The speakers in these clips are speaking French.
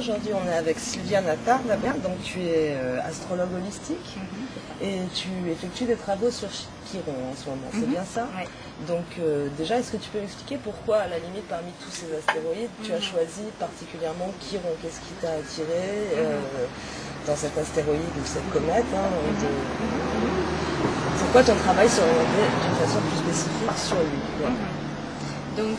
aujourd'hui on est avec Sylvia Nattar, donc tu es astrologue holistique et tu effectues des travaux sur Chiron en ce moment, c'est bien ça? Oui. Donc déjà, est-ce que tu peux m'expliquer pourquoi, à la limite, parmi tous ces astéroïdes, tu as choisi particulièrement Chiron? Qu'est-ce qui t'a attiré dans cet astéroïde ou cette comète Pourquoi ton travail s'est orienté d'une façon plus spécifique sur lui? Donc,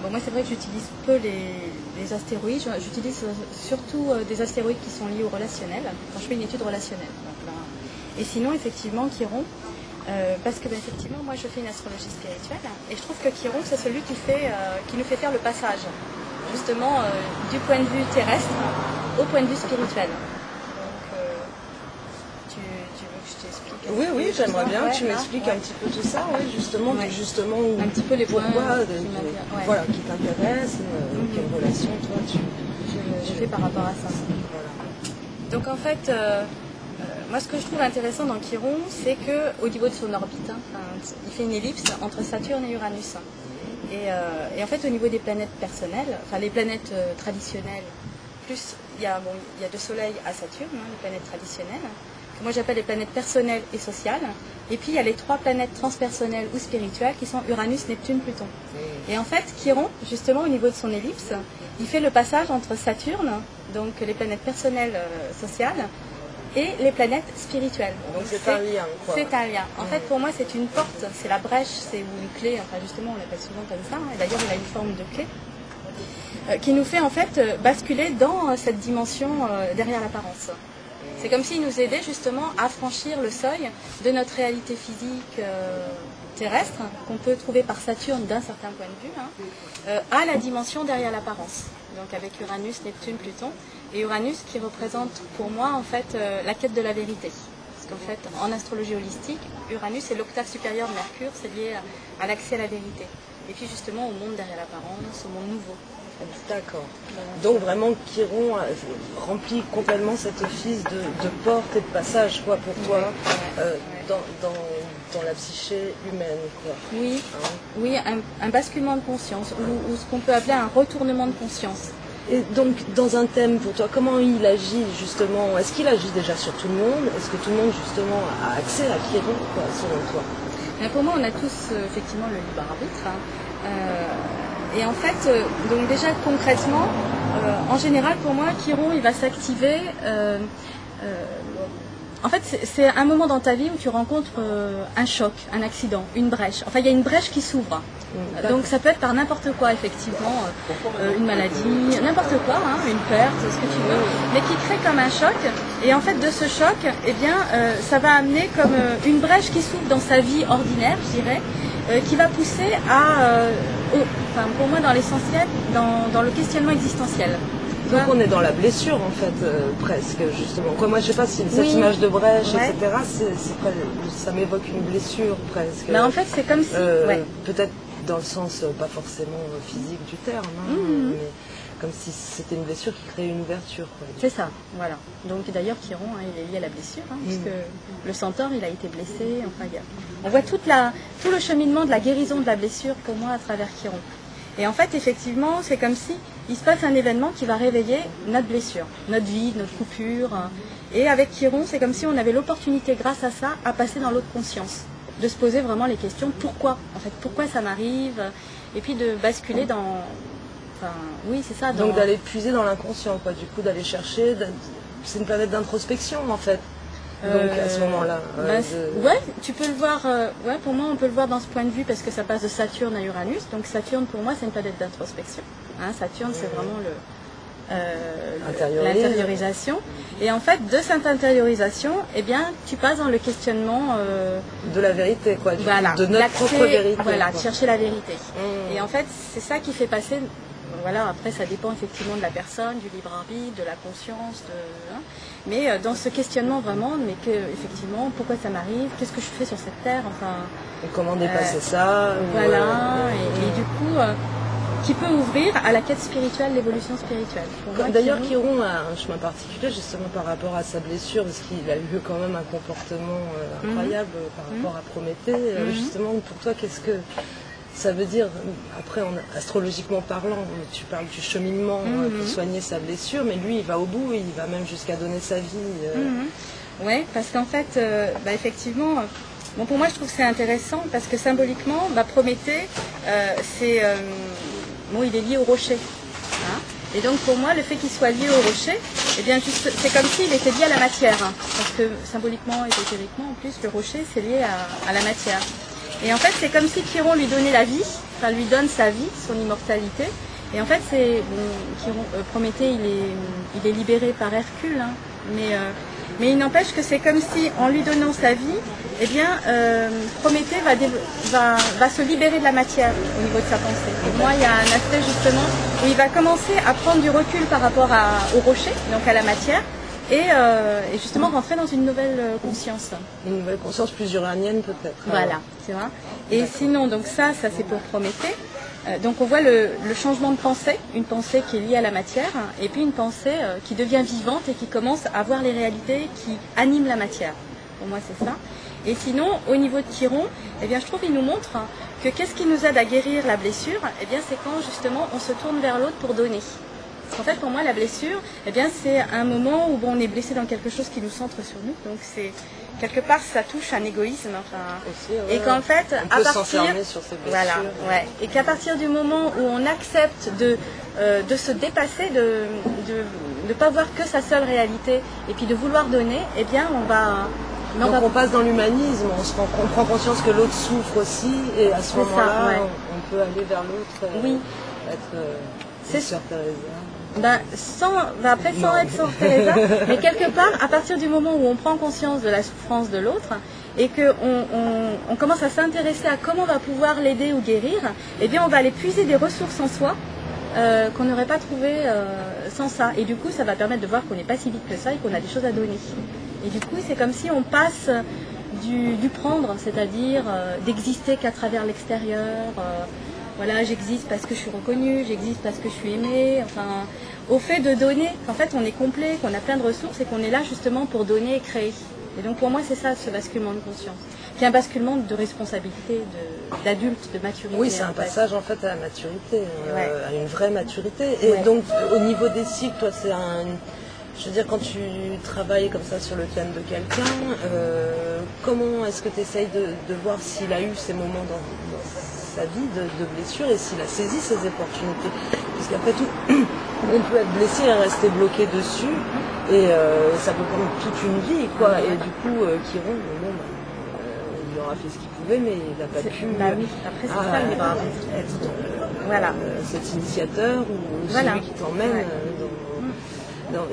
bon, moi c'est vrai que j'utilise peu les astéroïdes, j'utilise surtout des astéroïdes qui sont liés au relationnel, quand je fais une étude relationnelle. Donc, là. Et sinon, effectivement, Chiron, parce que effectivement, moi je fais une astrologie spirituelle, et je trouve que Chiron, c'est celui qui nous fait faire le passage, justement, du point de vue terrestre au point de vue spirituel. Oui, j'aimerais bien que tu m'expliques un petit peu tout ça, justement, un petit peu les points voilà, qui t'intéressent, quelle relation toi je fais par rapport à ça. Voilà. Donc en fait, moi ce que je trouve intéressant dans Chiron, c'est qu'au niveau de son orbite, il fait une ellipse entre Saturne et Uranus. Et en fait au niveau des planètes personnelles, enfin les planètes traditionnelles, plus il y a deux soleils à Saturne, les planètes traditionnelles, que moi j'appelle les planètes personnelles et sociales, et puis il y a les 3 planètes transpersonnelles ou spirituelles qui sont Uranus, Neptune, Pluton. Et en fait Chiron, justement au niveau de son ellipse, il fait le passage entre Saturne, donc les planètes personnelles sociales, et les planètes spirituelles. Donc c'est un lien, quoi. C'est un lien. En fait, pour moi, c'est une porte, c'est la brèche, c'est une clé, enfin justement, on l'appelle souvent comme ça, et d'ailleurs, il a une forme de clé, qui nous fait en fait basculer dans cette dimension derrière l'apparence. C'est comme s'il nous aidait justement à franchir le seuil de notre réalité physique terrestre, qu'on peut trouver par Saturne d'un certain point de vue, à la dimension derrière l'apparence. Donc avec Uranus, Neptune, Pluton, et Uranus qui représente pour moi en fait la quête de la vérité. Parce qu'en fait, en astrologie holistique, Uranus est l'octave supérieure de Mercure, c'est lié à l'accès à la vérité. Et puis justement au monde derrière l'apparence, au monde nouveau. D'accord. Donc vraiment Chiron remplit complètement cet office de porte et de passage, quoi, pour toi, dans la psyché humaine, quoi. Oui, oui, un basculement de conscience, ou ce qu'on peut appeler un retournement de conscience. Et donc, dans un thème pour toi, comment il agit justement? Est-ce qu'il agit déjà sur tout le monde? Est-ce que tout le monde justement a accès à Chiron, quoi, selon toi? Mais pour moi, on a tous effectivement le libre arbitre. Et en fait, donc déjà concrètement, en général pour moi, Chiron il va s'activer. En fait, c'est un moment dans ta vie où tu rencontres un choc, un accident, une brèche. Enfin, il y a une brèche qui s'ouvre. Donc ça peut être par n'importe quoi, effectivement, une maladie, n'importe quoi, une perte, ce que tu veux, mais qui crée comme un choc. Et en fait, de ce choc, eh bien, ça va amener comme une brèche qui s'ouvre dans sa vie ordinaire, je dirais, qui va pousser à, pour moi, dans l'essentiel, dans le questionnement existentiel. Donc on est dans la blessure en fait, presque justement. Quoi, moi je sais pas si cette image de brèche, etc., ça m'évoque une blessure presque. Mais en fait c'est comme si... Peut-être dans le sens pas forcément physique du terme, mais comme si c'était une blessure qui créait une ouverture. C'est ça, voilà. Donc d'ailleurs Chiron il est lié à la blessure, puisque le centaure il a été blessé. Enfin, on voit tout le cheminement de la guérison de la blessure pour moi à travers Chiron. Et en fait, effectivement, c'est comme si il se passe un événement qui va réveiller notre blessure, notre vide, notre coupure. Et avec Chiron, c'est comme si on avait l'opportunité, grâce à ça, à passer dans l'autre conscience, de se poser vraiment les questions pourquoi, en fait, pourquoi ça m'arrive, et puis de basculer dans, enfin, oui, c'est ça. Donc d'aller puiser dans l'inconscient, quoi. Du coup, d'aller chercher. C'est une planète d'introspection, en fait. Donc à ce moment-là. Ouais, tu peux le voir. Pour moi, on peut le voir dans ce point de vue parce que ça passe de Saturne à Uranus. Donc Saturne, pour moi, c'est une planète d'introspection. Saturne, c'est vraiment l'intériorisation. Et en fait, de cette intériorisation, eh bien, tu passes dans le questionnement de la vérité, quoi. De notre propre vérité. Voilà, de chercher la vérité. Et en fait, c'est ça qui fait passer. Voilà, après ça dépend effectivement de la personne, du libre arbitre, de la conscience, mais dans ce questionnement vraiment, mais que effectivement, pourquoi ça m'arrive, qu'est-ce que je fais sur cette terre, enfin. Et comment dépasser ça? Voilà, et du coup, qui peut ouvrir à la quête spirituelle, l'évolution spirituelle. D'ailleurs, Chiron a un chemin particulier justement par rapport à sa blessure, parce qu'il a eu quand même un comportement incroyable par rapport à Prométhée. Justement, pour toi, qu'est-ce que Ça veut dire, après, astrologiquement parlant, tu parles du cheminement pour soigner sa blessure, mais lui, il va au bout, il va même jusqu'à donner sa vie. Oui, parce qu'en fait, effectivement, bon, pour moi, je trouve que c'est intéressant, parce que symboliquement, Prométhée, il est lié au rocher. Hein. Et donc, pour moi, le fait qu'il soit lié au rocher, eh bien, c'est comme s'il était lié à la matière. Hein, parce que symboliquement et ésotériquement, en plus, le rocher, c'est lié à la matière. Et en fait, c'est comme si Chiron lui donnait la vie, enfin lui donne sa vie, son immortalité. Et en fait, Prométhée, il est libéré par Hercule, hein, mais il n'empêche que c'est comme si, en lui donnant sa vie, eh bien, Prométhée va se libérer de la matière au niveau de sa pensée. Pour moi, il y a un aspect justement où il va commencer à prendre du recul par rapport au rocher, donc à la matière, et justement rentrer dans une nouvelle conscience. Une nouvelle conscience plus uranienne peut-être. Voilà, c'est vrai. Et sinon, donc ça c'est pour Prométhée. Donc on voit le changement de pensée, une pensée qui est liée à la matière, et puis une pensée qui devient vivante et qui commence à voir les réalités qui animent la matière. Pour moi c'est ça. Et sinon, au niveau de Chiron, eh bien, je trouve qu'il nous montre que qu'est-ce qui nous aide à guérir la blessure, eh bien, c'est quand justement on se tourne vers l'autre pour donner. Parce qu'en fait, pour moi, la blessure, eh bien, c'est un moment où on est blessé dans quelque chose qui nous centre sur nous. Donc c'est quelque part, ça touche un égoïsme. Aussi, ouais, et qu'en fait, on peut s'enfermer sur ces blessures. Voilà, ouais. Et qu'à partir du moment où on accepte de se dépasser, de ne pas voir que sa seule réalité, et puis de vouloir donner, eh bien, on passe dans l'humanisme, on prend conscience que l'autre souffre aussi, et à ce moment-là, on peut aller vers l'autre, être Sœur Teresa. Sans être Sœur Teresa, mais quelque part, à partir du moment où on prend conscience de la souffrance de l'autre, et qu'on commence à s'intéresser à comment on va pouvoir l'aider ou guérir, eh bien, on va aller puiser des ressources en soi qu'on n'aurait pas trouvées sans ça. Et du coup, ça va permettre de voir qu'on n'est pas si vite que ça et qu'on a des choses à donner. Et du coup, c'est comme si on passe du prendre, c'est-à-dire d'exister qu'à travers l'extérieur. Voilà, j'existe parce que je suis reconnue, j'existe parce que je suis aimée, enfin, au fait de donner, qu'en fait on est complet, qu'on a plein de ressources et qu'on est là justement pour donner et créer. Et donc pour moi c'est ça, ce basculement de conscience. Qui est un basculement de responsabilité, d'adulte, de maturité. Oui, c'est un passage en fait à la maturité, à une vraie maturité. Et donc au niveau des cycles, toi c'est je veux dire, quand tu travailles comme ça sur le thème de quelqu'un, comment est-ce que tu essayes de voir s'il a eu ces moments dans sa vie de blessure et s'il a saisi ses opportunités? Parce qu'après tout, on peut être blessé et rester bloqué dessus, et ça peut prendre toute une vie, quoi. Et du coup, Chiron, il aura fait ce qu'il pouvait, mais il n'a pas pu être cet initiateur ou celui qui t'emmène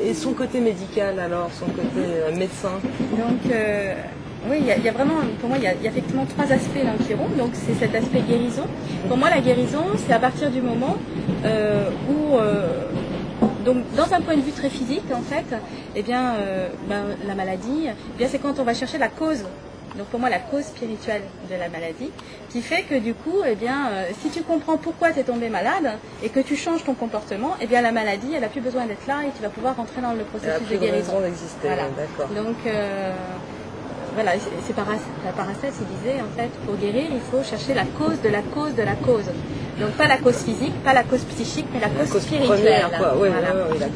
et son côté médical alors, son côté médecin. Donc oui, il y a vraiment, pour moi, il y a effectivement trois aspects dans le Chiron. Donc c'est cet aspect guérison. Pour moi, la guérison, c'est à partir du moment où, donc dans un point de vue très physique, en fait, eh bien, la maladie, eh bien, c'est quand on va chercher la cause. Donc pour moi, la cause spirituelle de la maladie, qui fait que du coup, eh bien, si tu comprends pourquoi tu es tombé malade et que tu changes ton comportement, eh bien la maladie, elle n'a plus besoin d'être là et tu vas pouvoir rentrer dans le processus de guérison. Elle a plus d'exister, voilà. D'accord. Donc voilà, c'est Paracelse, il disait en fait, pour guérir, il faut chercher la cause de la cause de la cause. Donc pas la cause physique, pas la cause psychique, mais la cause spirituelle.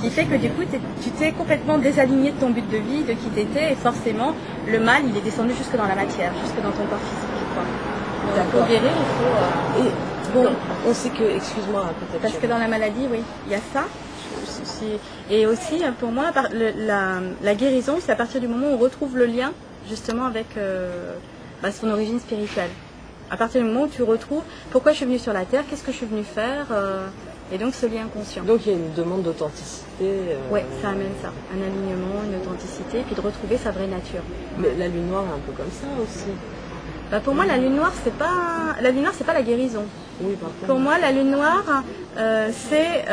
Qui fait que du coup, tu t'es complètement désaligné de ton but de vie, de qui t'étais, et forcément, le mal, il est descendu jusque dans la matière, jusque dans ton corps physique. Quoi. Donc pour guérir, il faut... on sait que, excuse-moi, peut-être... Parce que dans la maladie, oui, il y a ça. Et aussi, pour moi, la guérison, c'est à partir du moment où on retrouve le lien, justement, avec son origine spirituelle. À partir du moment où tu retrouves pourquoi je suis venue sur la Terre, qu'est-ce que je suis venue faire, et donc ce lien conscient. Donc il y a une demande d'authenticité. Oui, ça amène ça, un alignement, une authenticité, puis de retrouver sa vraie nature. Mais la lune noire est un peu comme ça aussi. Pour moi, la lune noire, c'est pas la guérison. Oui, par contre. Pour moi, la lune noire, c'est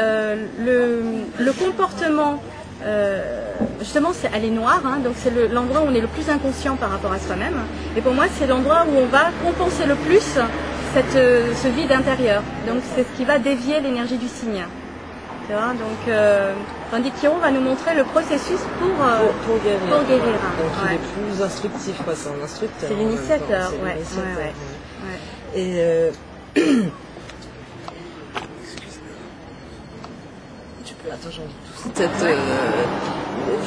le comportement. Justement, elle est noire, hein, donc c'est l'endroit où on est le plus inconscient par rapport à soi-même. Et pour moi, c'est l'endroit où on va compenser le plus ce vide intérieur. Donc c'est ce qui va dévier l'énergie du signe. Tu vois, donc, tandis que Chiron va nous montrer le processus pour guérir. Donc il est plus instructif, quoi. C'est un instructeur. C'est l'initiateur, Et Attends, j'ai envie de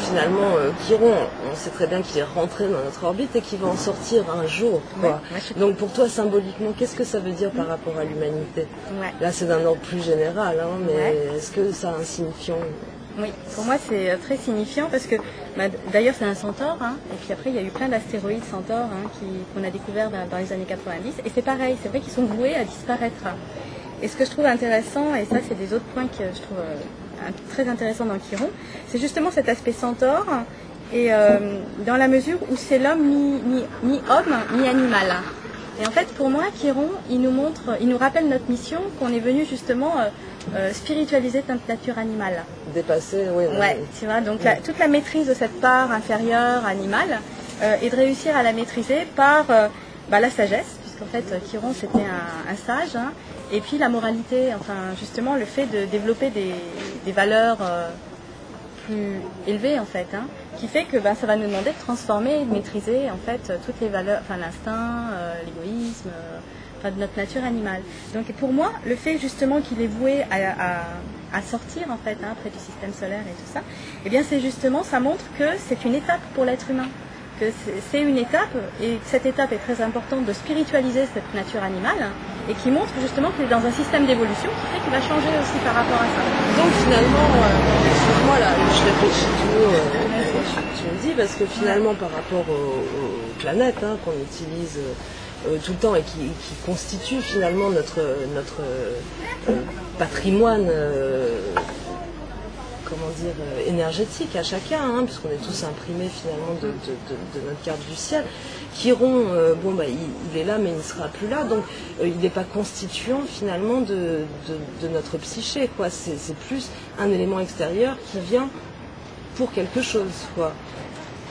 finalement, Chiron, on sait très bien qu'il est rentré dans notre orbite et qu'il va en sortir un jour. Quoi. Donc pour toi, symboliquement, qu'est-ce que ça veut dire par rapport à l'humanité? Là, c'est d'un ordre plus général, hein, mais est-ce que ça a un signifiant? Oui, pour moi c'est très signifiant parce que d'ailleurs c'est un centaure, hein, et puis après il y a eu plein d'astéroïdes centaures qu'on a découverts dans les années 90, et c'est pareil, c'est vrai qu'ils sont voués à disparaître. Et ce que je trouve intéressant, et ça c'est des autres points que je trouve très intéressants dans Chiron, c'est justement cet aspect centaure, et dans la mesure où c'est l'homme mi-homme, mi-animal. Et en fait pour moi Chiron, il nous rappelle notre mission, qu'on est venu justement spiritualiser notre nature animale. Dépasser, oui. Ouais, tu vois, donc toute la maîtrise de cette part inférieure animale et de réussir à la maîtriser par la sagesse, puisqu'en fait Chiron c'était un sage, hein, et puis la moralité, enfin justement le fait de développer des valeurs plus élevées en fait, hein, qui fait que ça va nous demander de transformer et de maîtriser en fait toutes les valeurs, enfin l'instinct, l'égoïsme, de notre nature animale. Donc pour moi, le fait justement qu'il est voué à sortir en fait, hein, près du système solaire et tout ça, eh bien c'est justement, ça montre que c'est une étape pour l'être humain, que c'est une étape, et que cette étape est très importante de spiritualiser cette nature animale, et qui montre justement qu'il est dans un système d'évolution qui fait qu'il va changer aussi par rapport à ça. Donc finalement, excuse-moi là, je réfléchis toujours, tu me dis, parce que finalement par rapport aux planètes, hein, qu'on utilise tout le temps et qui constitue finalement notre patrimoine énergétique à chacun, hein, puisqu'on est tous imprimés finalement de notre carte du ciel. Chiron, il est là mais il ne sera plus là, donc il n'est pas constituant finalement de notre psyché, quoi. C'est plus un élément extérieur qui vient pour quelque chose, quoi.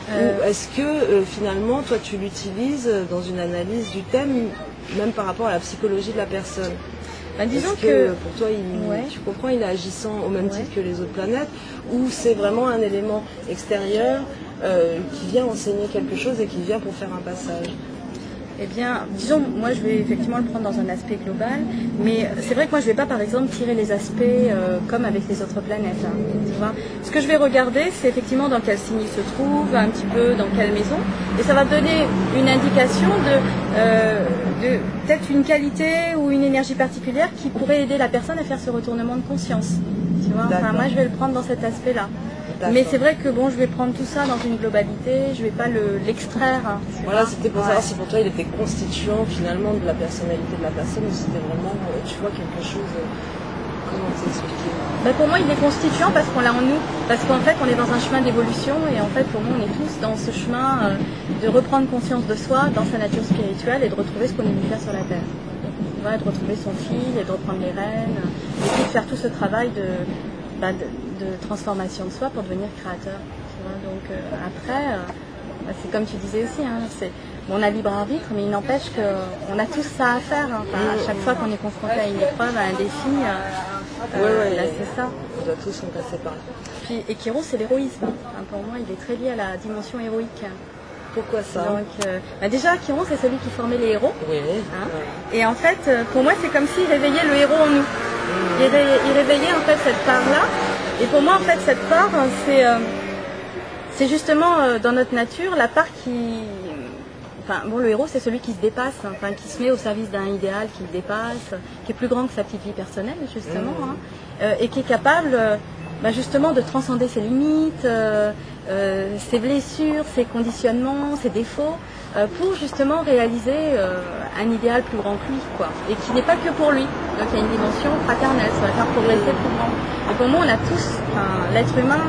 Ou est-ce que finalement toi tu l'utilises dans une analyse du thème, même par rapport à la psychologie de la personne? Disons que pour toi, tu comprends, il est agissant au même titre que les autres planètes, ou c'est vraiment un élément extérieur qui vient enseigner quelque chose et qui vient pour faire un passage? Eh bien, disons, moi je vais effectivement le prendre dans un aspect global, mais c'est vrai que moi je ne vais pas par exemple tirer les aspects comme avec les autres planètes. Hein, tu vois. Ce que je vais regarder, c'est effectivement dans quel signe il se trouve, un petit peu dans quelle maison, et ça va donner une indication de peut-être une qualité ou une énergie particulière qui pourrait aider la personne à faire ce retournement de conscience. Tu vois. Enfin, moi je vais le prendre dans cet aspect-là. Mais c'est vrai que bon, je vais prendre tout ça dans une globalité, je vais pas l'extraire. Hein, voilà, c'était pour savoir si pour toi il était constituant finalement de la personnalité de la personne, ou c'était vraiment, tu vois, quelque chose. Comment t'expliquer? Pour moi, il est constituant parce qu'on l'a en nous, parce qu'en fait, on est dans un chemin d'évolution, et en fait, pour moi, on est tous dans ce chemin de reprendre conscience de soi, dans sa nature spirituelle, et de retrouver ce qu'on est venu faire sur la terre. Voilà, de retrouver son fil et de reprendre les rênes, et puis de faire tout ce travail de transformation de soi pour devenir créateur. Tu vois. Donc après, c'est comme tu disais aussi, hein, on a libre arbitre, mais il n'empêche qu'on a tous ça à faire. Hein. Enfin, à chaque fois qu'on est confronté à une épreuve, à un défi, là c'est ça. On doit tous en passer par là. Et Chiron, c'est l'héroïsme. Hein. Pour moi, il est très lié à la dimension héroïque. Pourquoi ça? Donc, déjà, Chiron, c'est celui qui formait les héros. Oui. Hein. Et en fait, pour moi, c'est comme s'il réveillait le héros en nous. Il réveillait en fait cette part-là. Et pour moi, en fait, cette part, c'est justement dans notre nature la part qui... Enfin, bon, le héros, c'est celui qui se dépasse, enfin, qui se met au service d'un idéal, qui le dépasse, qui est plus grand que sa petite vie personnelle, justement, hein, et qui est capable, justement, de transcender ses limites, ses blessures, ses conditionnements, ses défauts, pour justement réaliser un idéal plus grand que lui, quoi, et qui n'est pas que pour lui. Donc il y a une dimension fraternelle, ça va faire progresser le plus grand. Et pour moi, on a tous, l'être humain,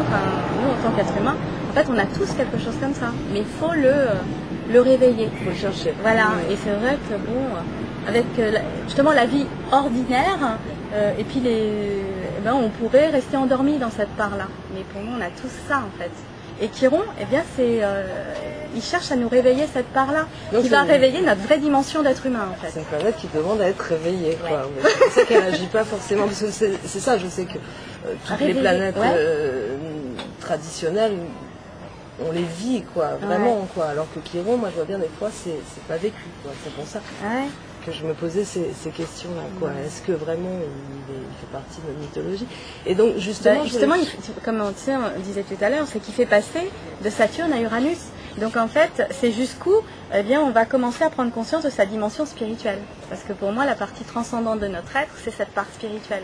nous en tant qu'être humain, en fait, on a tous quelque chose comme ça, mais il faut le réveiller. Il faut le chercher. Voilà, et c'est vrai que bon, avec justement la vie ordinaire, et puis on pourrait rester endormi dans cette part-là. Mais pour nous, on a tous ça en fait. Et Chiron, eh bien, il cherche à nous réveiller cette part-là, qui va réveiller notre vraie dimension d'être humain, en fait. C'est une planète qui demande à être réveillée, quoi. Ouais. C'est pour ça qu'elle n'agit pas forcément, parce que c'est ça, je sais que toutes les planètes traditionnelles, on les vit, quoi, vraiment, quoi. Alors que Chiron, moi, je vois bien des fois, c'est pas vécu, quoi. C'est pour ça que je me posais ces questions-là, quoi. Est-ce que vraiment il fait partie de notre mythologie? Et donc justement, comme on disait tout à l'heure, c'est qu'il fait passer de Saturne à Uranus. Donc en fait, c'est jusqu'où on va commencer à prendre conscience de sa dimension spirituelle. Parce que pour moi, la partie transcendante de notre être, c'est cette part spirituelle.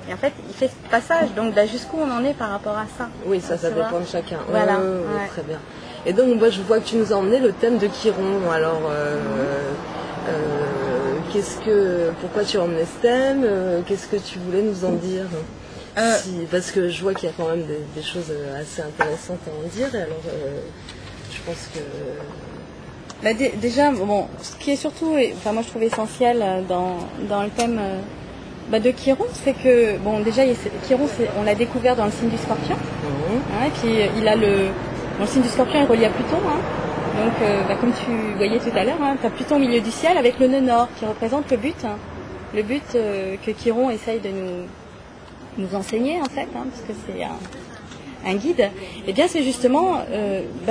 Et en fait, il fait ce passage, donc jusqu'où on en est par rapport à ça. Oui, ça dépend de chacun. Voilà. Très bien. Et donc, moi, je vois que tu nous as emmené le thème de Chiron. Alors, pourquoi tu as emmené ce thème? Qu'est-ce que tu voulais nous en dire? Parce que je vois qu'il y a quand même des choses assez intéressantes à en dire. Et alors, je pense que... déjà, ce qui est surtout, moi je trouve essentiel dans le thème de Chiron, c'est que, déjà, Chiron, on l'a découvert dans le signe du Scorpion. Et puis, il a le signe du Scorpion est relié à Pluton. Donc, comme tu voyais tout à l'heure, tu as Pluton au milieu du ciel avec le nœud nord qui représente le but. Le but que Chiron essaye de nous enseigner, en fait, parce que c'est un guide. Et bien, c'est justement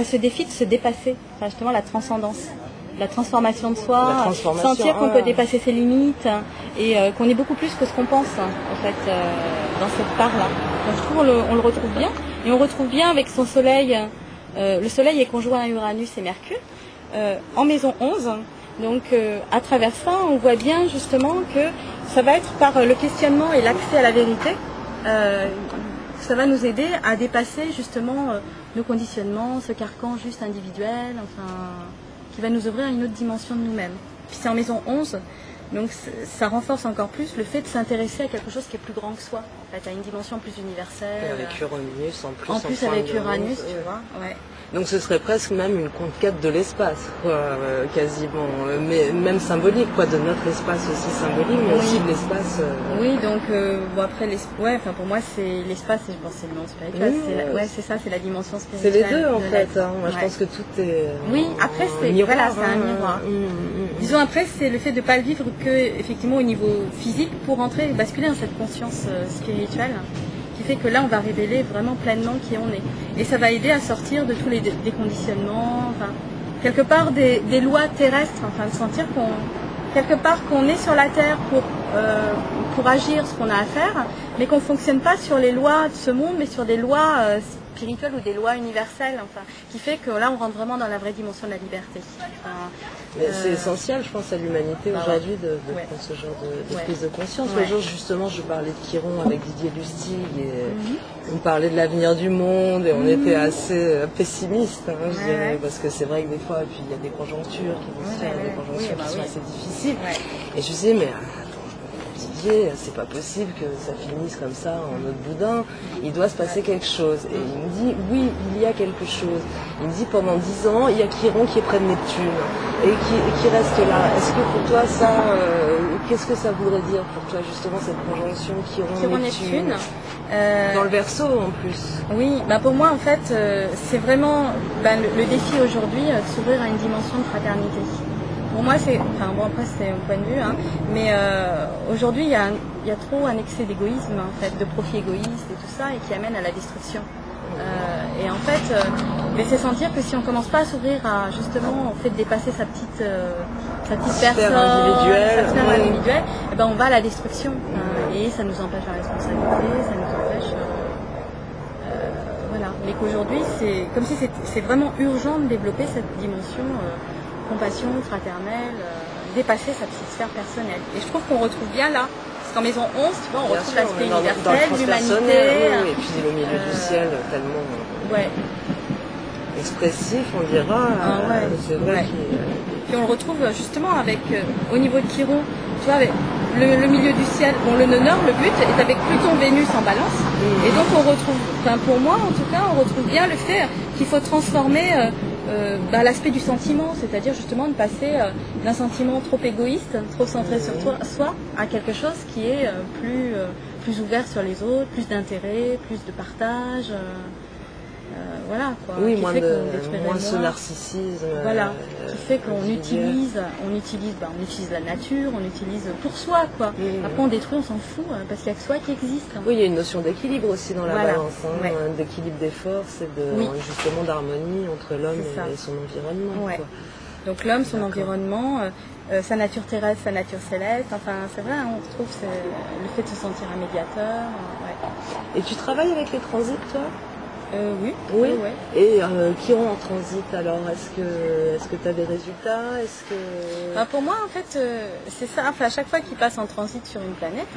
ce défi de se dépasser, justement la transcendance. La transformation de soi, sentir qu'on peut dépasser ses limites et qu'on est beaucoup plus que ce qu'on pense en fait dans cette part-là. Donc je trouve on le retrouve bien et on retrouve bien avec son soleil. Le soleil est conjoint à Uranus et Mercure en maison 11. Donc à travers ça, on voit bien justement que ça va être par le questionnement et l'accès à la vérité. Ça va nous aider à dépasser justement nos conditionnements, ce carcan juste individuel, qui va nous ouvrir à une autre dimension de nous-mêmes. Puis c'est en maison 11, donc ça renforce encore plus le fait de s'intéresser à quelque chose qui est plus grand que soi, en fait, à une dimension plus universelle. Et avec Uranus en plus. En plus avec Uranus, tu vois. Ouais. Donc ce serait presque même une conquête de l'espace, quasiment, mais même symbolique, de notre espace aussi symbolique, mais aussi de l'espace. Oui, donc après pour moi c'est l'espace, et je pense que c'est le monde spirituel. C'est ça, c'est la dimension spirituelle. C'est les deux en fait. Moi je pense que tout est. Oui, après c'est un miroir. Disons après c'est le fait de ne pas le vivre que effectivement au niveau physique pour entrer et basculer dans cette conscience spirituelle. Qui fait que là on va révéler vraiment pleinement qui on est. Et ça va aider à sortir de tous les déconditionnements, quelque part des lois terrestres, de sentir qu'on est sur la terre pour agir ce qu'on a à faire, mais qu'on ne fonctionne pas sur les lois de ce monde, mais sur des lois spirituelles ou des lois universelles, qui fait que là on rentre vraiment dans la vraie dimension de la liberté. C'est essentiel, je pense, à l'humanité aujourd'hui de prendre ce genre de prise de conscience. Le jour, justement, je parlais de Chiron avec Didier Lustig et on parlait de l'avenir du monde et on était assez pessimiste, je dirais, parce que c'est vrai que des fois, puis il y a des conjonctures qui vont se faire, des conjonctures qui sont assez difficiles. Et je disais, mais c'est pas possible que ça finisse comme ça en autre boudin, il doit se passer quelque chose. Et il me dit, oui, il y a quelque chose. Il me dit, pendant 10 ans, il y a Chiron qui est près de Neptune et qui reste là. Est-ce que pour toi, qu'est-ce que ça voudrait dire pour toi, justement, cette conjonction Chiron-Neptune dans le Verseau, en plus? Oui, pour moi, en fait, c'est vraiment le défi aujourd'hui de s'ouvrir à une dimension de fraternité. Pour moi, après c'est mon point de vue, mais aujourd'hui il y a trop un excès d'égoïsme, en fait, de profit égoïste et tout ça, et qui amène à la destruction. Et en fait, c'est sentir que si on commence pas à s'ouvrir à justement au fait de dépasser sa petite personne, individuelle, sa sphère individuelle, on va à la destruction. Et ça nous empêche la responsabilité, ça nous empêche. Mais qu'aujourd'hui, c'est comme si c'est vraiment urgent de développer cette dimension. Compassion fraternelle, dépasser sa petite sphère personnelle. Et je trouve qu'on retrouve bien là, parce qu'en maison 11, tu vois, on retrouve l'aspect universel, l'humanité. Et puis le milieu du ciel, tellement expressif, on dira. C'est vrai. Puis on le retrouve justement avec, au niveau de Chiron, tu vois, avec le milieu du ciel, le nœud nord, le but est avec Pluton, Vénus en balance. Et donc on retrouve, pour moi en tout cas, on retrouve bien le fait qu'il faut transformer l'aspect du sentiment, c'est-à-dire justement de passer d'un sentiment trop égoïste, trop centré sur soi, à quelque chose qui est plus ouvert sur les autres, plus d'intérêt, plus de partage. Oui, moins ce narcissisme. Qui fait qu'on utilise la nature, on utilise pour soi, Après on détruit, on s'en fout, parce qu'il n'y a que soi qui existe. Oui, il y a une notion d'équilibre aussi dans la balance, d'équilibre des forces et justement d'harmonie entre l'homme et son environnement. Donc l'homme, son environnement, sa nature terrestre, sa nature céleste. Enfin, c'est vrai, on retrouve le fait de se sentir un médiateur. Ouais. Et tu travailles avec les transits, toi? Oui. Oui. Ouais. Et Chiron en transit, alors, est-ce que tu as des résultats? Pour moi, en fait, c'est ça. Enfin, à chaque fois qu'il passe en transit sur une planète,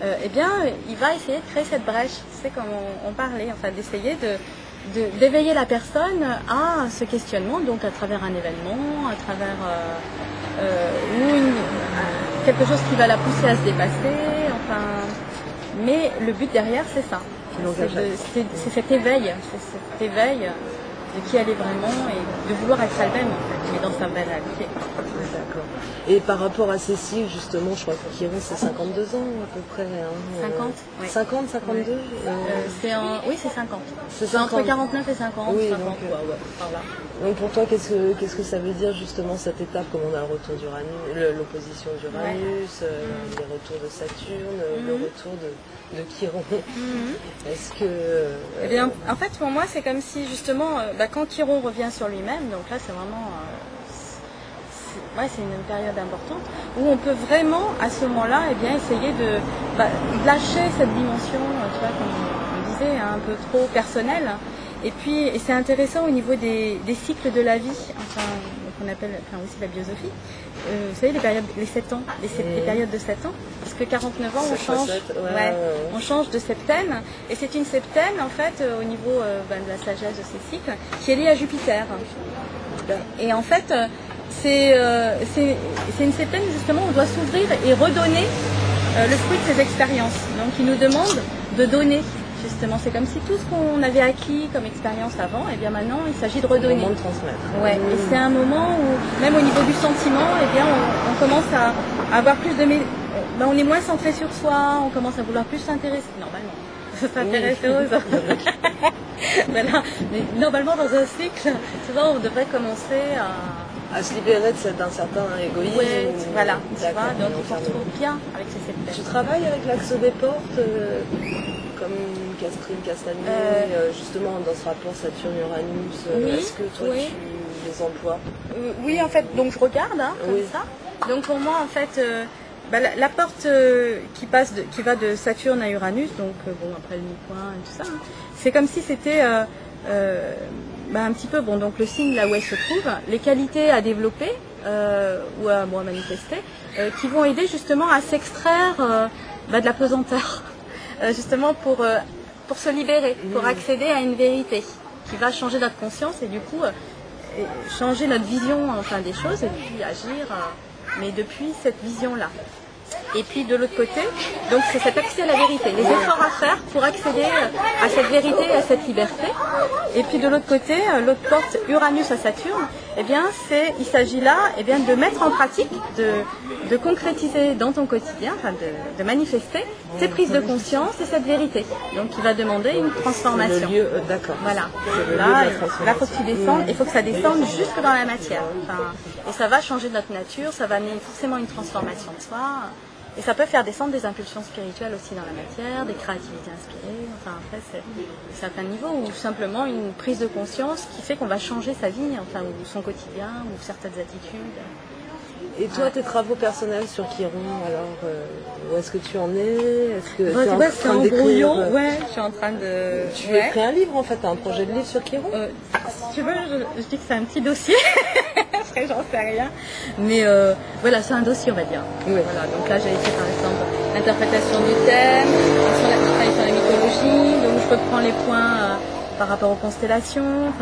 eh bien, il va essayer de créer cette brèche. C'est comme on parlait, enfin, d'essayer d'éveiller la personne à ce questionnement, donc à travers un événement, à travers quelque chose qui va la pousser à se dépasser. Enfin, mais le but derrière, c'est ça. C'est cet éveil, de qui elle est vraiment et de vouloir être elle-même en fait, mais dans sa belle réalité. D'accord. Et par rapport à Cécile, justement, je crois que Chiron c'est 52 ans à peu près. 50 oui. 50, 52 Oui, c'est 50. C'est entre 49 et 50, oui, 50, donc, par là. Donc pour toi, qu'est-ce que ça veut dire justement cette étape, comme on a le retour d'Uranus, l'opposition d'Uranus, les retours de Saturne, le retour de Chiron. Est-ce que... Eh bien, en fait, pour moi, c'est comme si justement, quand Chiron revient sur lui-même, donc là, c'est vraiment... c'est une période importante où on peut vraiment, à ce moment-là, eh bien, essayer de lâcher cette dimension, tu vois, comme on disait, un peu trop personnelle. Et puis, c'est intéressant au niveau des cycles de la vie, enfin, qu'on appelle aussi la biosophie. Vous savez, les 7 ans, les périodes de 7 ans, parce que 49 ans, on change de septaine, et c'est une septaine, en fait, au niveau de la sagesse de ces cycles, qui est liée à Jupiter. Et en fait, c'est une septaine, justement, où on doit s'ouvrir et redonner le fruit de ses expériences. Donc, il nous demande de donner. Justement, c'est comme si tout ce qu'on avait acquis comme expérience avant, et bien maintenant, il s'agit de redonner. Moment de transmettre. Ouais. Et c'est un moment où, même au niveau du sentiment, et bien, on commence à avoir plus de... on est moins centré sur soi, on commence à vouloir plus s'intéresser, normalement, s'intéresser aux autres. Voilà. Mais normalement, dans un cycle, souvent, on devrait commencer à se libérer d'un certain égoïsme. Ouais, voilà, tu vois, donc il faut retrouver bien avec ces septaines. Tu travailles avec l'axe des portes comme Catherine Castagnet, justement dans ce rapport Saturne-Uranus, est-ce que toi tu les emploies? Oui, en fait, donc je regarde comme ça. Donc pour moi, en fait, la porte qui va de Saturne à Uranus, donc après le mi-point et tout ça, c'est comme si c'était un petit peu, donc le signe là où elle se trouve, les qualités à développer ou à manifester, qui vont aider justement à s'extraire de la pesanteur. Justement pour se libérer, pour accéder à une vérité qui va changer notre conscience et du coup changer notre vision des choses et puis agir, mais depuis cette vision-là. Et puis de l'autre côté, donc c'est cet accès à la vérité, les efforts à faire pour accéder à cette vérité et à cette liberté. Et puis de l'autre côté, l'autre porte Uranus à Saturne, eh bien il s'agit là de mettre en pratique, de concrétiser dans ton quotidien, de manifester ces prises de conscience et cette vérité. Donc il va demander une transformation. Le lieu, d'accord. Voilà. Là, il faut que tu descendes, il faut que ça descende jusque dans la matière. Et ça va changer notre nature, ça va amener forcément une transformation de soi. Et ça peut faire descendre des impulsions spirituelles aussi dans la matière, des créativités inspirées. Après, c'est à un niveau ou simplement une prise de conscience qui fait qu'on va changer sa vie, ou son quotidien, ou certaines attitudes. Et toi, tes travaux personnels sur Chiron, alors, où est-ce que tu en es? Est-ce que tu es en train d'écrire je suis en train de... Tu as écrit un livre, en fait, tu as un projet de livre sur Chiron? Si tu veux, je dis que c'est un petit dossier. J'en sais rien. Mais voilà, c'est un dossier, on va dire. Oui. Voilà, donc là, j'ai fait, par exemple, l'interprétation du thème, je travaille sur la mythologie, donc je reprends les points par rapport aux constellations.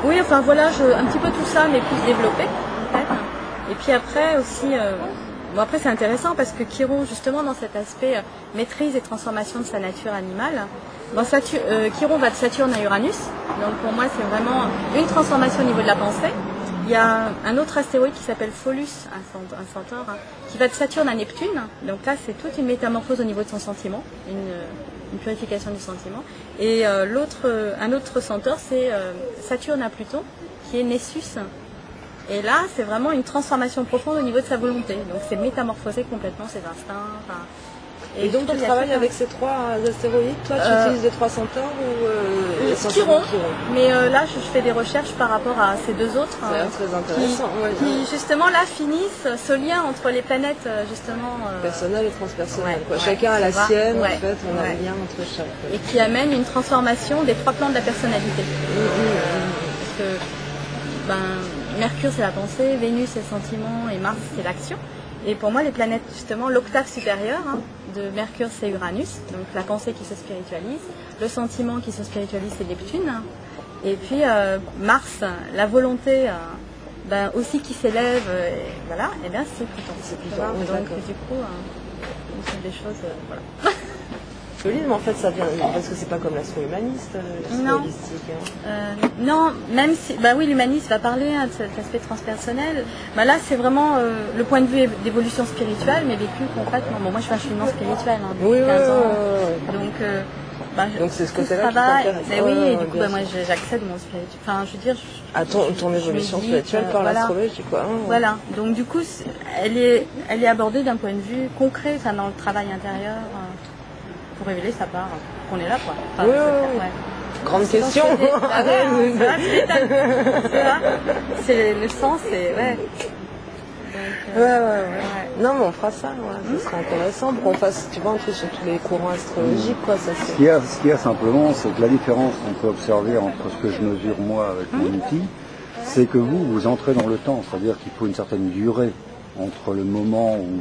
Voilà, un petit peu tout ça, mais plus développé, en fait. Et puis après aussi, après c'est intéressant parce que Chiron, justement, dans cet aspect maîtrise et transformation de sa nature animale, Chiron va de Saturne à Uranus, donc pour moi c'est vraiment une transformation au niveau de la pensée. Il y a un autre astéroïde qui s'appelle Pholus, un centaure, qui va de Saturne à Neptune, donc là c'est toute une métamorphose au niveau de son sentiment, une purification du sentiment. Et un autre centaure c'est Saturne à Pluton, qui est Nessus. Et là, c'est vraiment une transformation profonde au niveau de sa volonté. Donc, c'est métamorphoser complètement ses instincts. Et donc tu travailles avec ces 3 astéroïdes, toi tu utilises les 3 centaures ou Chiron. Mais là je fais des recherches par rapport à ces 2 autres. C'est très intéressant. Qui justement là finissent ce lien entre les planètes justement. Personnel et transpersonnel. Chacun a la sienne, en fait, on a un lien entre chaque. Et qui amène une transformation des 3 plans de la personnalité. Parce que Mercure c'est la pensée, Vénus c'est le sentiment et Mars c'est l'action. Et pour moi, les planètes, justement, l'octave supérieure de Mercure, c'est Uranus, donc la pensée qui se spiritualise, le sentiment qui se spiritualise, c'est Neptune, et puis Mars, la volonté aussi qui s'élève, voilà, et bien c'est Pluton. C'est Pluton, donc du coup, c'est des choses, voilà. Mais en fait, ça vient parce que c'est pas comme l'astro humaniste, l'astro holistique. Non, même si, oui, l'humaniste va parler de cet aspect transpersonnel. Là, c'est vraiment le point de vue d'évolution spirituelle, mais vécu concrètement. Bon, moi, je fais un cheminement spirituel depuis 15 ans. Donc c'est ce côté-là qui t'intéresse. Oui, et du coup, moi, j'accède mon spirituel. Enfin, je veux dire, à ton évolution spirituelle par l'astrologie, quoi. Voilà. Donc du coup, elle est abordée d'un point de vue concret, dans le travail intérieur. Pour révéler sa part, qu'on est là, quoi. Enfin, grande question. C'est le sens, c'est Non, mais on fera ça. Ce serait intéressant pour qu'on fasse, tu vois, un truc sur tous les courants astrologiques, quoi. Ça, ce qu'il y a simplement, c'est que la différence qu'on peut observer entre ce que je mesure moi avec mon outil, c'est que vous entrez dans le temps, c'est-à-dire qu'il faut une certaine durée entre le moment où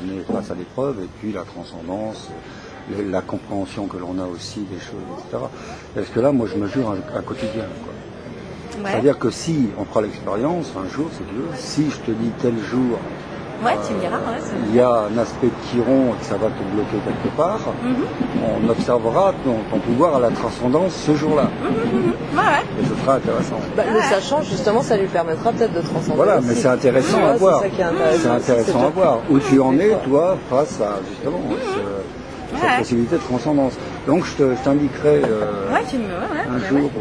on est face à l'épreuve et puis la transcendance. La compréhension que l'on a aussi des choses, etc. Parce que là, moi, je mesure un quotidien. C'est-à-dire que si on prend l'expérience, un jour, c'est Dieu, si je te dis tel jour, tu me diras, il y a un aspect de Chiron et que ça va te bloquer quelque part, on observera ton pouvoir à la transcendance ce jour-là. Et ce sera intéressant. Le sachant, justement, ça lui permettra peut-être de transcender. Voilà, aussi. mais c'est intéressant à voir. C'est intéressant à voir. Où tu en es, toi, face à, justement, cette possibilité de transcendance. Donc je t'indiquerai un jour où...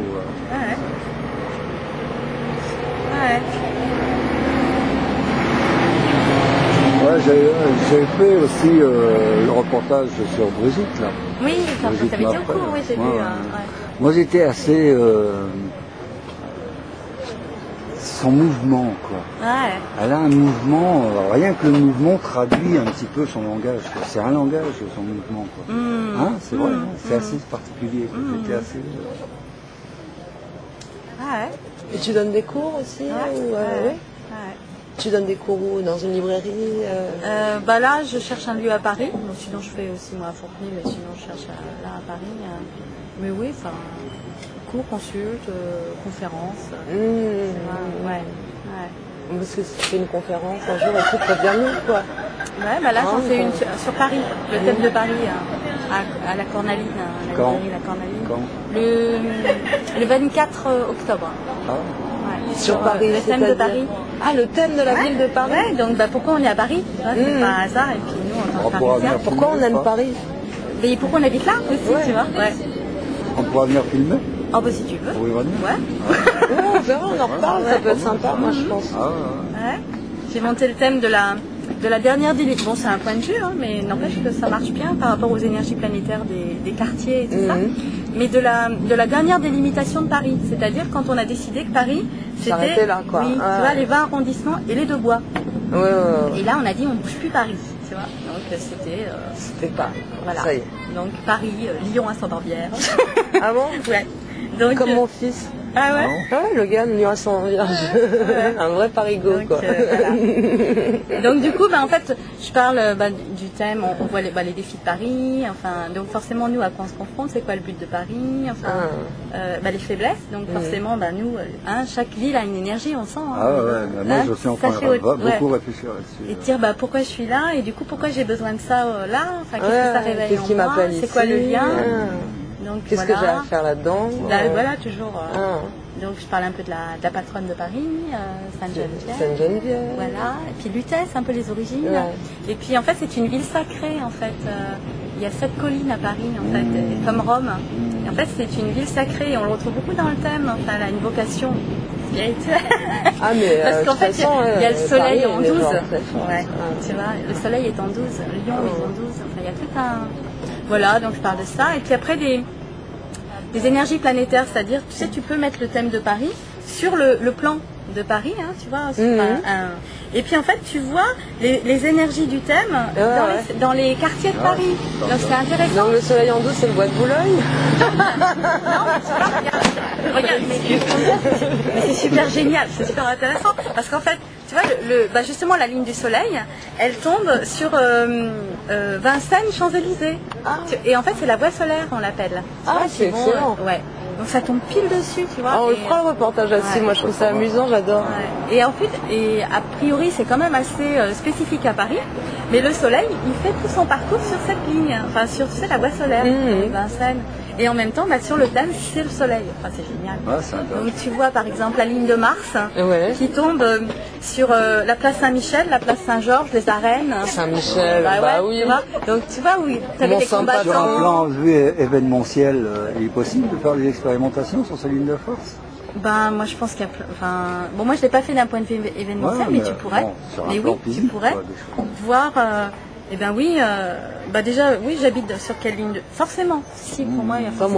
J'ai fait aussi le reportage sur Brigitte, là. Oui, ça avait été au cours, j'ai vu. Moi j'étais assez... son mouvement, quoi. Elle a un mouvement, rien que le mouvement traduit un petit peu son langage. C'est un langage, son mouvement, quoi. C'est vrai, c'est assez particulier. C'était assez... Et tu donnes des cours aussi Tu donnes des cours où? Dans une librairie Là, je cherche un lieu à Paris. Sinon, je fais aussi moi à Fontenay, mais sinon, je cherche là à Paris. Mais oui, cours, consulte, conférence. Parce que si tu fais une conférence un jour, écoute, reviens-nous, quoi. Là, j'en fais une sur Paris, le thème de Paris, à la Cornaline, la librairie La Cornaline. Quand le 24 octobre. Sur Paris, le thème de Paris. Le thème de la ville de Paris. Donc pourquoi on est à Paris, c'est pas un hasard, et puis nous en tant que Parisiens. Pourquoi on aime Paris? Mais pourquoi on habite là aussi, tu vois. On pourra venir filmer? Si tu veux. Oui, on verra, on en reparle, ça peut être sympa, moi je pense. J'ai monté le thème de la dernière délimitation. Bon, c'est un point de vue, mais n'empêche que ça marche bien par rapport aux énergies planétaires des quartiers et tout ça. Mais de la dernière délimitation de Paris. C'est-à-dire quand on a décidé que Paris, c'était là, quoi. Tu vois, les 20 arrondissements et les 2 bois. Et là, on a dit, on ne bouge plus Paris. Tu vois. Donc c'était pas. Voilà. Ça y est. Donc Paris, Lyon à Saint-Barbière. Ah bon? Donc, comme mon fils. Le gars, Lyon à Saint-Vierge. Un vrai parigo, quoi. Donc du coup, en fait, je parle du thème, on voit les défis de Paris, donc forcément, nous, à quoi on se confronte, c'est quoi le but de Paris, les faiblesses, donc forcément, nous, chaque ville a une énergie, on sent. Moi, je suis en train de beaucoup réfléchir là-dessus. Et dire, pourquoi je suis là, et du coup, pourquoi j'ai besoin de ça là, qu'est-ce que ça réveille en moi, c'est quoi le lien. Qu'est-ce que j'ai à faire là-dedans? Toujours. Donc je parle un peu de la patronne de Paris, Sainte-Geneviève. Sainte-Geneviève. Voilà. Et puis Lutèce, un peu les origines. Et puis en fait, c'est une ville sacrée en fait. Il y a 7 collines à Paris en fait, comme Rome. Et en fait, c'est une ville sacrée et on le retrouve beaucoup dans le thème. Elle a une vocation spirituel. Ah, mais Parce qu'en fait, il y a le soleil Paris, en les 12. gens très forts. Ouais, tu vois, le soleil est en 12, Lyon est en 12. Enfin, il y a tout un... Voilà, donc je parle de ça. Et puis après, des énergies planétaires, c'est-à-dire, tu sais, tu peux mettre le thème de Paris sur le plan de Paris, hein, tu vois. Et puis en fait, tu vois les énergies du thème dans les quartiers de Paris. Donc c'est intéressant. Donc le soleil en 12, c'est le bois de Boulogne. Non, mais tu vois, regarde, mais c'est super génial, c'est super intéressant. Parce qu'en fait, tu vois, justement, la ligne du soleil, elle tombe sur Vincennes, Champs-Élysées. Ah. Et en fait, c'est la voie solaire, on l'appelle. Ah, c'est excellent. Ouais. Donc ça tombe pile dessus, tu vois. On le prend le reportage aussi, moi je trouve ça amusant, j'adore. Ouais. Et en fait, a priori, c'est quand même assez spécifique à Paris, mais le soleil, il fait tout son parcours sur cette ligne, enfin sur, tu sais, la voie solaire, Vincennes. Et en même temps, sur le thème, c'est le soleil. Enfin, c'est génial. Ouais, donc tu vois par exemple la ligne de Mars qui tombe sur la place Saint-Michel, la place Saint-Georges, les arènes. Saint-Michel, oui. Tu vois. Donc tu vois, oui, tu avais des combattants. Sur un plan de vue événementiel, il est possible de faire des expérimentations sur ces lignes de force? Moi je pense qu'il y a bon, moi je l'ai pas fait d'un point de vue événementiel, mais tu pourrais. Mais oui, tu pourrais voir. Eh bien oui, déjà, oui, j'habite sur quelle ligne de... Forcément, si, pour moi, il y a forcément...